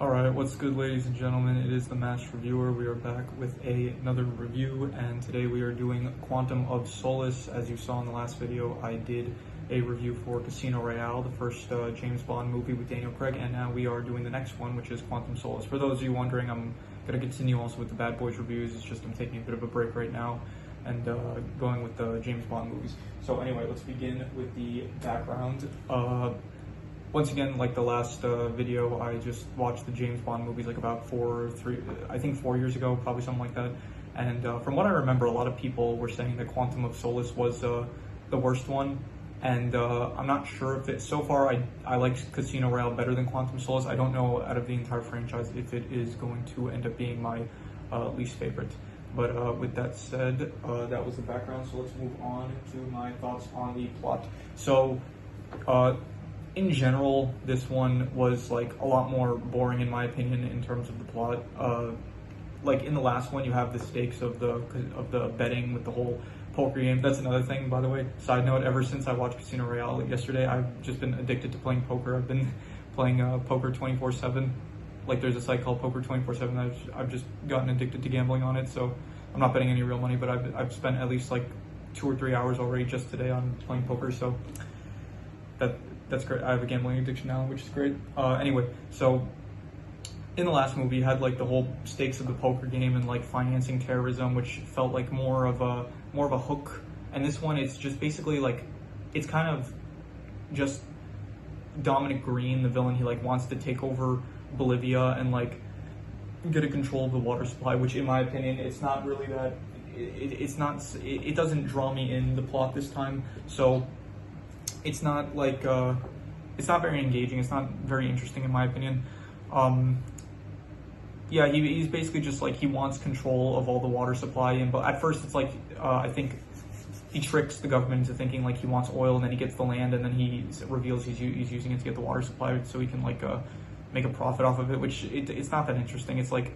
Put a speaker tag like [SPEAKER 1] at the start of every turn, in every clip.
[SPEAKER 1] Alright, what's good, ladies and gentlemen? It is the Master Reviewer. We are back with another review, and today we are doing Quantum of Solace. As you saw in the last video, I did a review for Casino Royale, the first James Bond movie with Daniel Craig, and now we are doing the next one, which is Quantum Solace. For those of you wondering, I'm going to continue also with the Bad Boys reviews. It's just I'm taking a bit of a break right now and going with the James Bond movies. So anyway, let's begin with the background. Once again, like the last video, I just watched the James Bond movies like about 4 years ago, probably something like that. And from what I remember, a lot of people were saying that Quantum of Solace was the worst one. And I'm not sure if it, so far I like Casino Royale better than Quantum Solace. I don't know out of the entire franchise if it is going to end up being my least favorite. But with that said, that was the background. So let's move on to my thoughts on the plot. So, in general, this one was like a lot more boring in my opinion in terms of the plot. Like in the last one, you have the stakes of the betting with the whole poker game. That's another thing, by the way. Side note: ever since I watched Casino Royale yesterday, I've just been addicted to playing poker. I've been playing poker 24/7. Like there's a site called Poker 24/7. I've just gotten addicted to gambling on it. So I'm not betting any real money, but I've spent at least like 2 or 3 hours already just today on playing poker. So that's great. I have a gambling addiction now, which is great. Anyway, so in the last movie, you had like the whole stakes of the poker game and like financing terrorism, which felt like more of a hook. And this one, it's just basically like, it's kind of just Dominic Green, the villain. He like wants to take over Bolivia and like get a control of the water supply, which in my opinion, it's not really that. It doesn't draw me in the plot this time. So it's not like it's not very engaging. It's not very interesting in my opinion. Yeah, he's basically just like he wants control of all the water supply, but at first it's like I think he tricks the government into thinking like he wants oil, and then he gets the land, and then he reveals he's using it to get the water supply so he can like make a profit off of it. Which it's not that interesting. It's like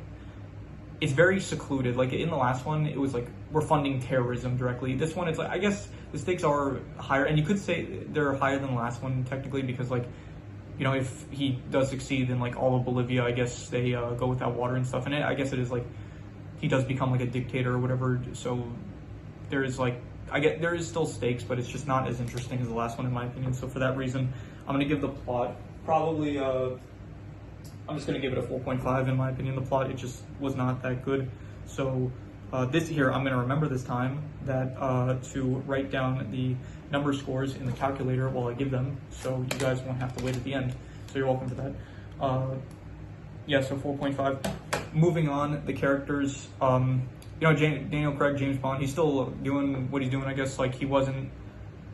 [SPEAKER 1] it's very secluded. Like in the last one, it was like we're funding terrorism directly. This one, it's like I guess the stakes are higher, and you could say they're higher than the last one technically because like, you know, if he does succeed in like all of Bolivia, I guess they go without water and stuff. And I guess it is like he does become like a dictator or whatever. So there is like there is still stakes, but it's just not as interesting as the last one in my opinion. So for that reason, I'm gonna give the plot probably I'm just going to give it a 4.5 in my opinion. The plot, it just was not that good. So this here, I'm going to remember this time that to write down the number scores in the calculator while I give them, so you guys won't have to wait at the end. So you're welcome for that. Yeah, so 4.5. Moving on, the characters. You know, Daniel Craig, James Bond, he's still doing what he's doing, I guess. Like, he wasn't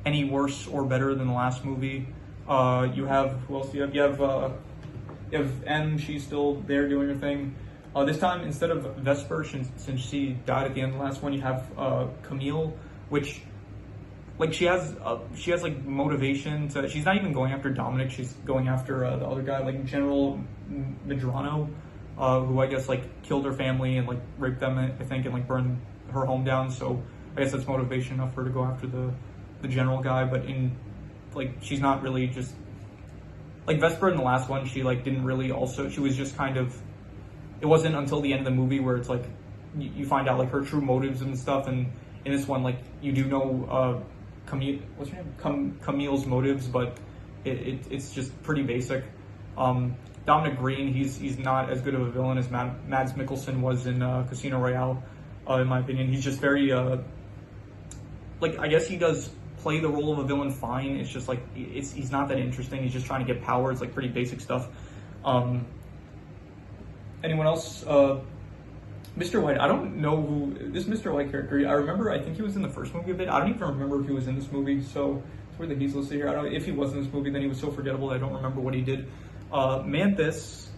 [SPEAKER 1] any worse or better than the last movie. You have, who else do you have? You have M, she's still there doing her thing. This time, instead of Vesper, since she died at the end of the last one, you have Camille, which, like, she has like motivation to. She's not even going after Dominic. She's going after the other guy, like General Medrano, who I guess like killed her family and like raped them, I think, and like burned her home down. So I guess that's motivation enough for her to go after the general guy. But in like, she's not really just. Like Vesper in the last one, she like didn't really also, she was just kind of, it wasn't until the end of the movie where it's like, you find out like her true motives and stuff, and in this one, like, you do know what's her name? Camille's motives, but it's just pretty basic. Dominic Green, he's not as good of a villain as Mads Mikkelsen was in Casino Royale, in my opinion. He's just very, like, I guess he does play the role of a villain fine. It's just like he's not that interesting. He's just trying to get power. It's like pretty basic stuff. Anyone else? Mr. White. I don't know who this Mr. White character. I remember. I think he was in the first movie a bit. I don't even remember if he was in this movie. So it's weird that he's listed here. I don't. If he was in this movie, then he was so forgettable. I don't remember what he did. Mathis,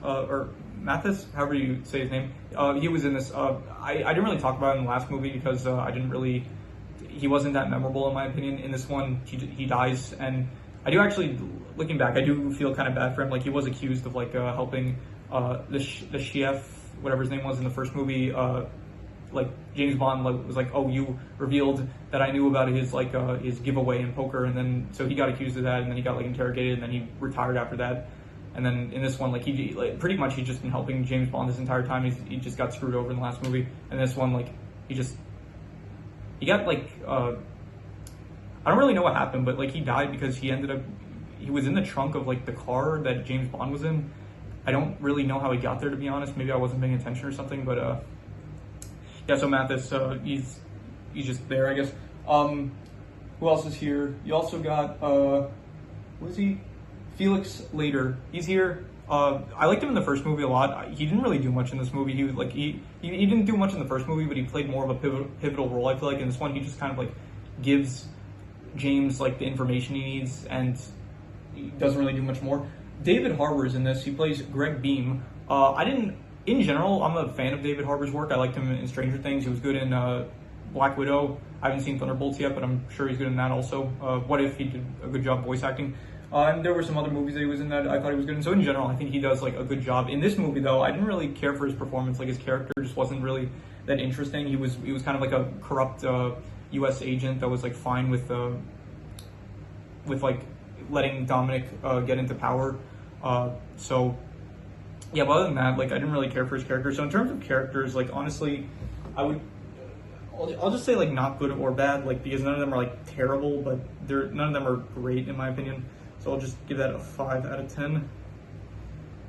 [SPEAKER 1] or Mathis, however you say his name. He was in this. I didn't really talk about it in the last movie because I didn't really. He wasn't that memorable in my opinion. In this one, he dies, and I do actually, looking back, I do feel kind of bad for him. Like, he was accused of like helping the chef, whatever his name was in the first movie. Like James Bond was like, oh, you revealed that I knew about his his giveaway in poker, and then so he got accused of that, and then he got like interrogated, and then he retired after that. And then in this one, like pretty much he's just been helping James Bond this entire time. He just got screwed over in the last movie, and this one, like he got like I don't really know what happened, but like he died because he was in the trunk of like the car that James Bond was in. I don't really know how he got there, to be honest. Maybe I wasn't paying attention or something, but yeah. So Mathis, he's just there, I guess. Who else is here? You also got what is he? Felix Leiter. He's here. I liked him in the first movie a lot. He didn't really do much in this movie. He was like he didn't do much in the first movie, but he played more of a pivotal role. I feel like in this one, he just kind of like gives James like the information he needs, and he doesn't really do much more. David Harbour is in this. He plays Greg Beam. In general, I'm a fan of David Harbour's work. I liked him in Stranger Things. He was good in Black Widow. I haven't seen Thunderbolts yet, but I'm sure he's good in that also. What If, he did a good job voice acting. And there were some other movies that he was in that I thought he was good in. So in general, I think he does like a good job. In this movie, though, I didn't really care for his performance. Like his character just wasn't really that interesting. He was kind of like a corrupt U.S. agent that was like fine with like letting Dominic get into power. So yeah, but other than that, like I didn't really care for his character. So in terms of characters, like honestly, I'll just say like not good or bad, like because none of them are like terrible, but none of them are great in my opinion. So I'll just give that a 5 out of 10.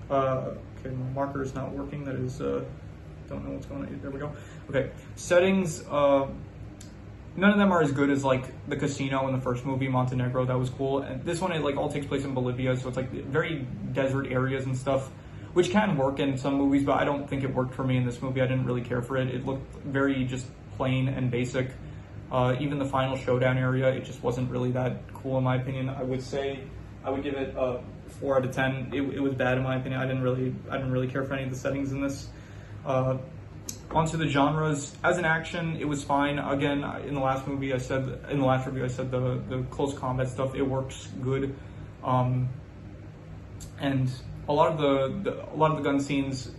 [SPEAKER 1] Okay, my marker is not working. That is, don't know what's going on. There we go. Okay, settings. None of them are as good as like the casino in the first movie, Montenegro. That was cool. And this one, it like all takes place in Bolivia, so it's like very desert areas and stuff, which can work in some movies, but I don't think it worked for me in this movie. I didn't really care for it. It looked very just plain and basic. Even the final showdown area, it just wasn't really that cool in my opinion. I would give it a 4 out of 10. It was bad in my opinion. I didn't really care for any of the settings in this. Onto the genres. As an action, it was fine. Again, in the last review, I said the close combat stuff, it works good. And a lot of the gun scenes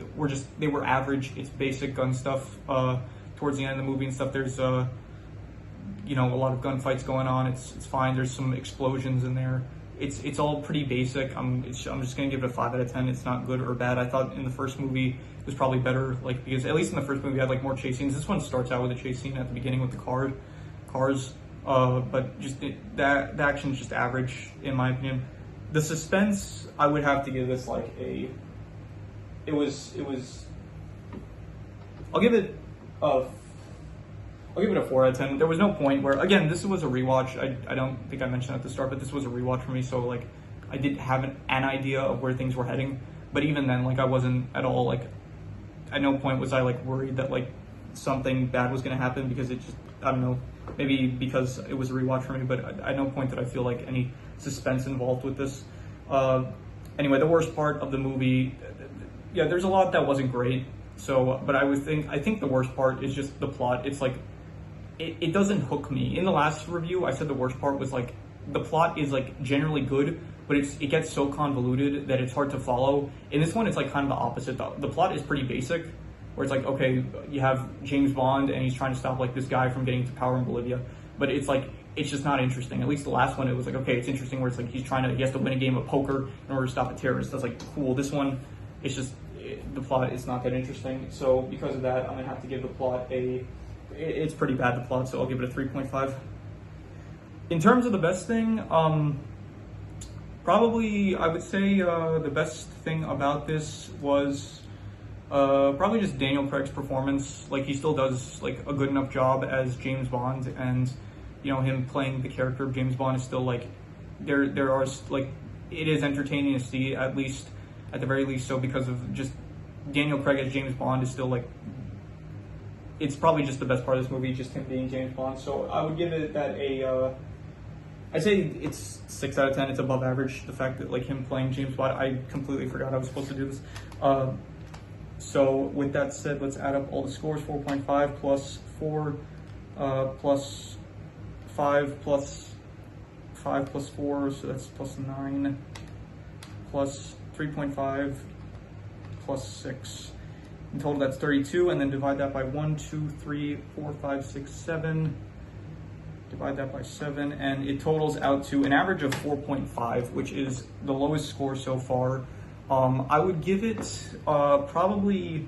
[SPEAKER 1] they were average. It's basic gun stuff. Towards the end of the movie and stuff, there's a lot of gunfights going on. It's fine. There's some explosions in there. It's all pretty basic. I'm just gonna give it a 5 out of 10. It's not good or bad. I thought in the first movie it was probably better, like because at least in the first movie I had like more chase scenes. This one starts out with a chase scene at the beginning with the cars, but just the action is just average in my opinion. The suspense, I would have to give this like I'll give it a 4 out of 10. There was no point where, again, this was a rewatch. I don't think I mentioned at the start, but this was a rewatch for me. So like, I did have an idea of where things were heading. But even then, like, I wasn't at all like, at no point was I like worried that like something bad was going to happen, because it just, I don't know, maybe because it was a rewatch for me, but at no point did I feel like any suspense involved with this. Anyway, the worst part of the movie, yeah, there's a lot that wasn't great. So, but I think the worst part is just the plot. It's like, it doesn't hook me. In the last review, I said the worst part was like, the plot is like generally good, but it gets so convoluted that it's hard to follow. In this one, it's like kind of the opposite. The plot is pretty basic, where it's like, okay, you have James Bond and he's trying to stop like this guy from getting to power in Bolivia, but it's like, it's just not interesting. At least the last one, it was like, okay, it's interesting, where it's like he has to win a game of poker in order to stop a terrorist. That's like cool. This one, it's just, the plot is not that interesting. So because of that, I'm gonna have to give the plot it's pretty bad, the plot, so I'll give it a 3.5. In terms of the best thing, probably I would say the best thing about this was probably just Daniel Craig's performance. Like, he still does like a good enough job as James Bond, and him playing the character of James Bond is still like, there are like, it is entertaining to see, at the very least. So because of just Daniel Craig as James Bond is still like, it's probably just the best part of this movie, just him being James Bond. So I would give it that I'd say it's 6 out of 10. It's above average. The fact that like him playing James Bond, I completely forgot I was supposed to do this. So with that said, let's add up all the scores. 4.5 plus 4 plus 5 plus 5 plus 4, so that's plus 9 plus 3.5 plus 6. In total, that's 32, and then divide that by 1, 2, 3, 4, 5, 6, 7. Divide that by 7, and it totals out to an average of 4.5, which is the lowest score so far. I would give it probably,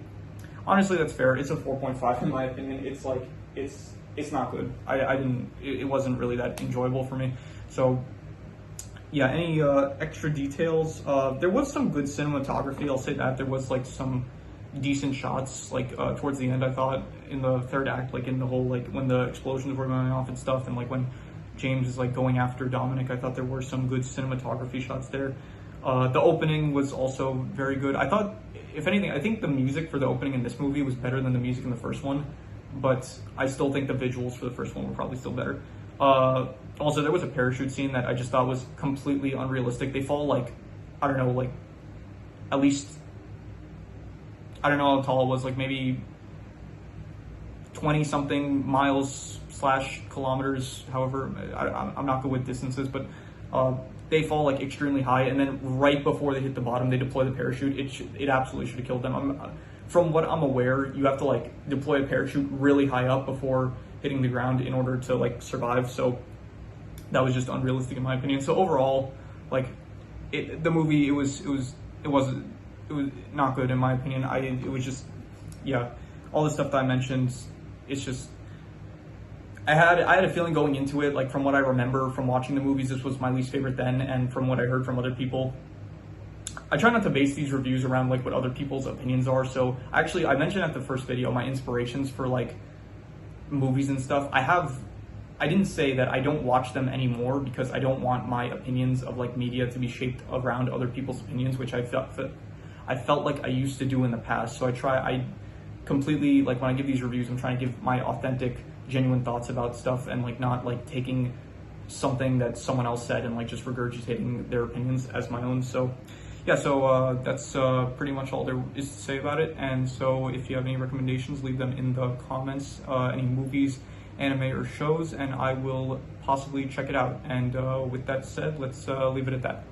[SPEAKER 1] honestly, that's fair. It's a 4.5 in my opinion. It's like, it's not good. I didn't, it wasn't really that enjoyable for me. So yeah, any extra details? There was some good cinematography, I'll say that. There was like some decent shots, like towards the end, I thought, in the third act, like in the whole, like when the explosions were going off and stuff, and like when James is like going after Dominic, I thought there were some good cinematography shots there. The opening was also very good. I thought, if anything, I think the music for the opening in this movie was better than the music in the first one, but I still think the visuals for the first one were probably still better. Also, there was a parachute scene that I just thought was completely unrealistic. They fall like, I don't know, like at least, I don't know how tall it was, like maybe 20 something miles / kilometers, however, I'm not good with distances, but they fall like extremely high, and then right before they hit the bottom, they deploy the parachute. It absolutely should have killed them. From what I'm aware, you have to like deploy a parachute really high up before hitting the ground in order to like survive. So that was just unrealistic in my opinion. So overall, like the movie, it was not good in my opinion. It was just, yeah, all the stuff that I mentioned. It's just, I had a feeling going into it, like from what I remember from watching the movies, this was my least favorite then, and from what I heard from other people, I try not to base these reviews around like what other people's opinions are. So actually, I mentioned at the first video my inspirations for like movies and stuff. I didn't say that I don't watch them anymore because I don't want my opinions of like media to be shaped around other people's opinions, which I felt like I used to do in the past. So I completely, like when I give these reviews, I'm trying to give my authentic, genuine thoughts about stuff, and like not like taking something that someone else said and like just regurgitating their opinions as my own. So yeah, so that's pretty much all there is to say about it. And so if you have any recommendations, leave them in the comments, any movies, anime, or shows, and I will possibly check it out. And with that said, let's leave it at that.